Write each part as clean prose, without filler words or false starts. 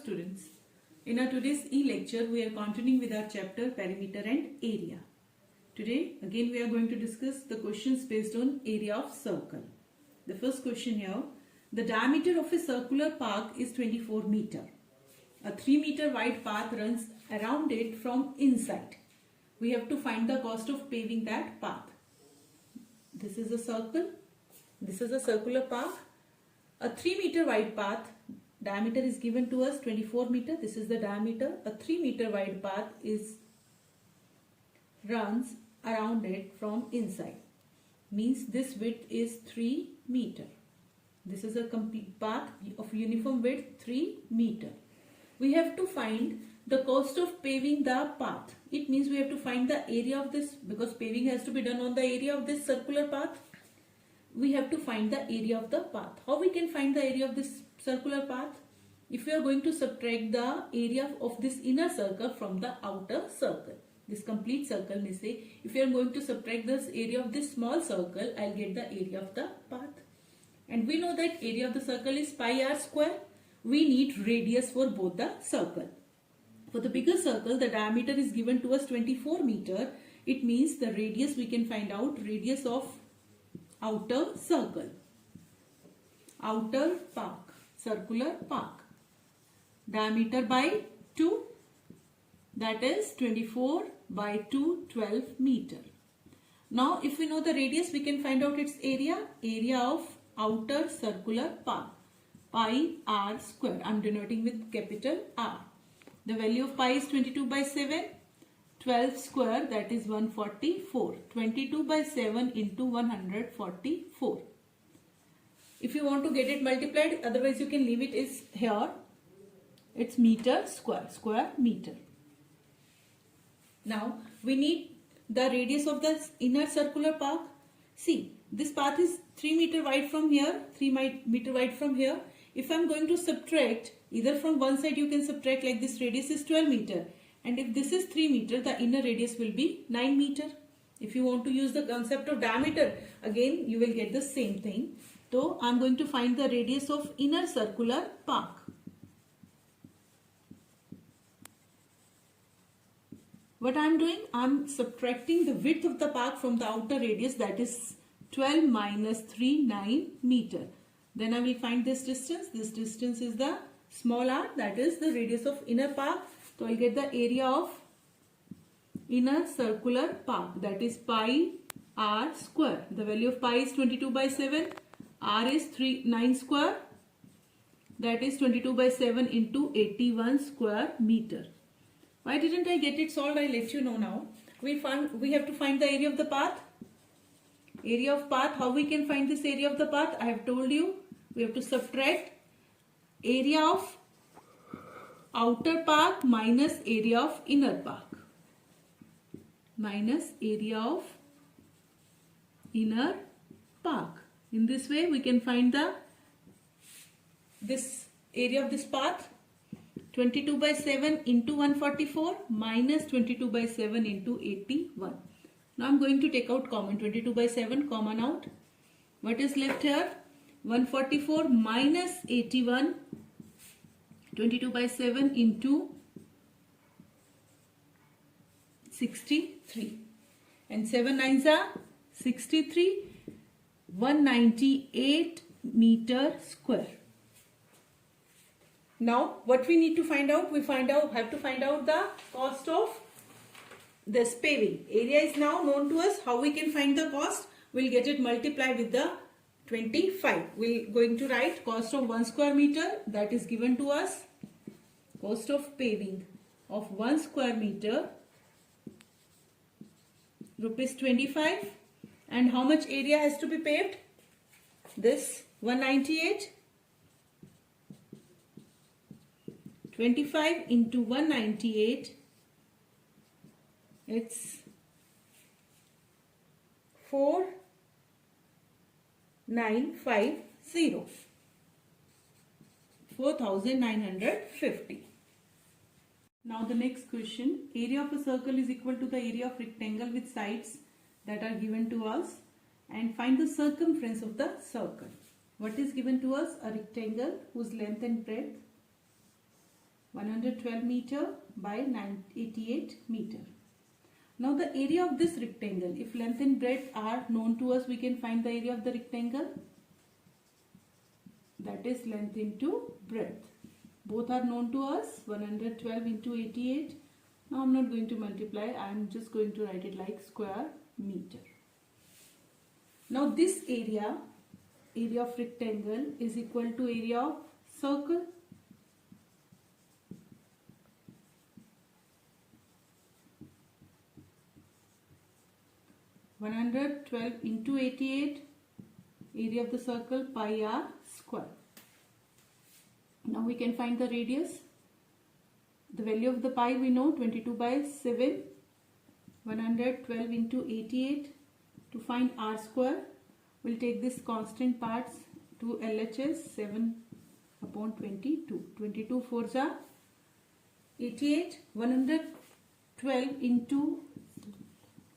students. In our today's e-lecture, we are continuing with our chapter Perimeter and Area. Today, again we are going to discuss the questions based on area of circle. The first question here, the diameter of a circular park is 24 meter. A 3 meter wide path runs around it from inside. We have to find the cost of paving that path. This is a circle. This is a circular path. A 3 meter wide path, diameter is given to us 24 meter. This is the diameter. A 3 meter wide path runs around it from inside. Means this width is 3 meter. This is a complete path of uniform width 3 meter. We have to find the cost of paving the path. It means we have to find the area of this, because paving has to be done on the area of this circular path. We have to find the area of the path. How we can find the area of this circular path? If we are going to subtract the area of this inner circle from the outer circle, this complete circle may say, if you are going to subtract this area of this small circle, I'll get the area of the path. And we know that area of the circle is pi r square. We need radius for both the circle. For the bigger circle, the diameter is given to us 24 meter. It means the radius we can find out, radius of outer circle, outer park, circular park. Diameter by 2, that is 24 by 2, 12 meter. Now if we know the radius, we can find out its area, area of outer circular park, pi r square. I am denoting with capital R. The value of pi is 22 by 7. 12 square, that is 144. 22 by 7 into 144. If you want to get it multiplied, otherwise you can leave it is here. It's meter square, square meter. Now we need the radius of the inner circular park. See, this path is 3 meter wide from here, 3 meter wide from here. If I am going to subtract, either from one side you can subtract, like this radius is 12 meter. And if this is 3 meter, the inner radius will be 9 meter. If you want to use the concept of diameter, again you will get the same thing. So I am going to find the radius of inner circular park. What I am doing, I am subtracting the width of the park from the outer radius, that is 12 minus 3, 9 meter. Then I will find this distance. This distance is the small r, that is the radius of inner park. So I will get the area of inner circular park, that is pi r square. The value of pi is 22 by 7. R is 9 square. That is 22 by 7 into 81 square meter. Why didn't I get it solved? I'll let you know now. We have to find the area of the path. Area of path. How we can find this area of the path? I have told you. We have to subtract area of outer park minus area of inner park. Minus area of inner park. In this way we can find this area of this path. 22 by 7 into 144 minus 22 by 7 into 81. Now I am going to take out common. 22 by 7 common out. What is left here? 144 minus 81. 22 by 7 into 63. And 7 nines are 63. 198 meter square. Now what we need to find out? We have to find out the cost of this paving. Area is now known to us. How we can find the cost? We'll get it multiplied with the 25. We're going to write cost of 1 square meter, that is given to us. Cost of paving of 1 square meter, rupees 25. And how much area has to be paved? This 198. 25 into 198, it's 4950. 4950. Now the next question, area of a circle is equal to the area of rectangle with sides that are given to us, and find the circumference of the circle. What is given to us? A rectangle whose length and breadth 112 meter by 88 meter. Now the area of this rectangle, if length and breadth are known to us, we can find the area of the rectangle. That is length into breadth. Both are known to us, 112 into 88. Now I am not going to multiply, I am just going to write it like square meter. Now this area of rectangle is equal to area of circle. (112 into 88), area of the circle pi r square. Now we can find the radius. The value of the pi we know, 22 by 7. 112 into 88. To find r square, we'll take this constant parts to LHS, 7 upon 22. 22 fours are 88. 112 into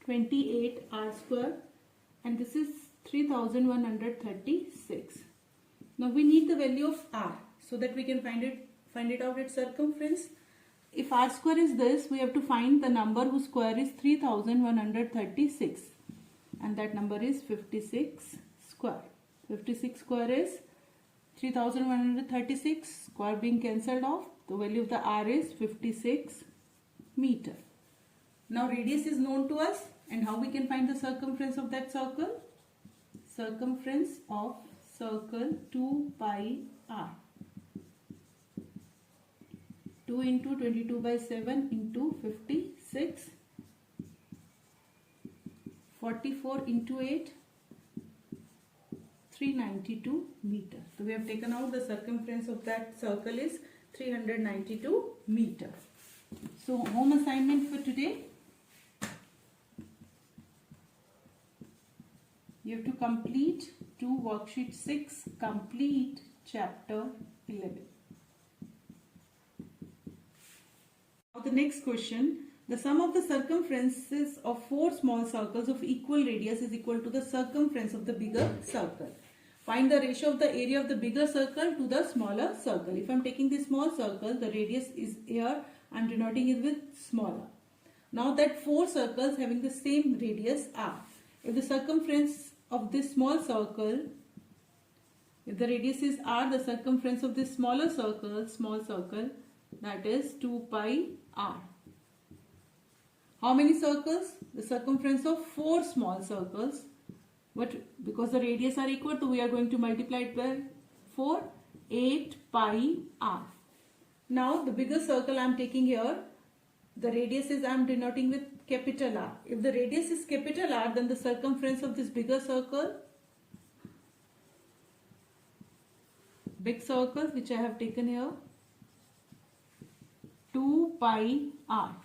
28 r square, and this is 3136. Now we need the value of r so that we can find it out its circumference. If r square is this, we have to find the number whose square is 3136, and that number is 56 square. 56 square is 3136, square being cancelled off. The value of the r is 56 meter. Now radius is known to us, and how we can find the circumference of that circle? Circumference of circle 2 pi r. 2 into 22 by 7 into 56. 44 into 8. 392 meter. So we have taken out the circumference of that circle is 392 meter. So home assignment for today. You have to complete worksheet 6, complete chapter 11. Now the next question, the sum of the circumferences of 4 small circles of equal radius is equal to the circumference of the bigger circle. Find the ratio of the area of the bigger circle to the smaller circle. If I am taking the small circle, the radius is here, I am denoting it with smaller. Now that 4 circles having the same radius r. If the circumference of this small circle, if the radius is r, the circumference of this small circle, that is 2 pi r. How many circles? The circumference of 4 small circles. But because the radius are equal, so we are going to multiply it by 4, 8 pi r. Now the bigger circle I am taking here, the radius is I am denoting with capital R. If the radius is capital R, then the circumference of this bigger circle, big circle which I have taken here, 2 pi r.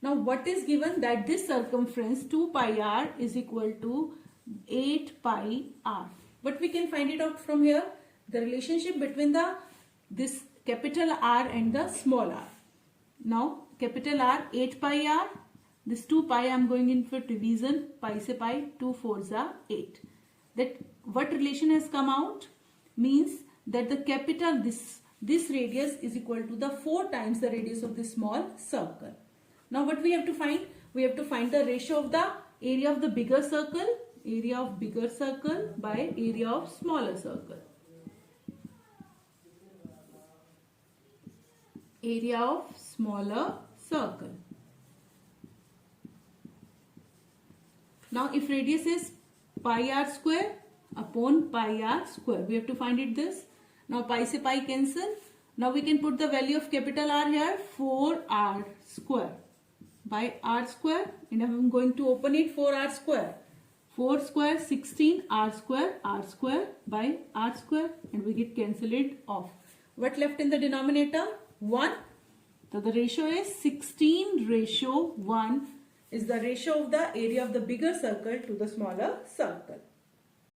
Now what is given? That this circumference 2 pi r is equal to 8 pi r. But we can find it out from here, the relationship between this capital R and the small r. Now capital R 8 pi r, this 2 pi I am going in for division, pi se pi, 2 4s are 8. That what relation has come out? Means that the capital this radius is equal to the 4 times the radius of this small circle. Now what we have to find? We have to find the ratio of the area of the bigger circle, area of bigger circle by area of smaller circle. Area of smaller circle. Now if radius is pi r square upon pi r square, we have to find it this. Now pi se pi cancel. Now we can put the value of capital R here, 4r square by r square, and I am going to open it 4r square. 4 square 16, r square by r square, and we get cancel it off. What left in the denominator? 1. So the ratio is 16:1 is the ratio of the area of the bigger circle to the smaller circle.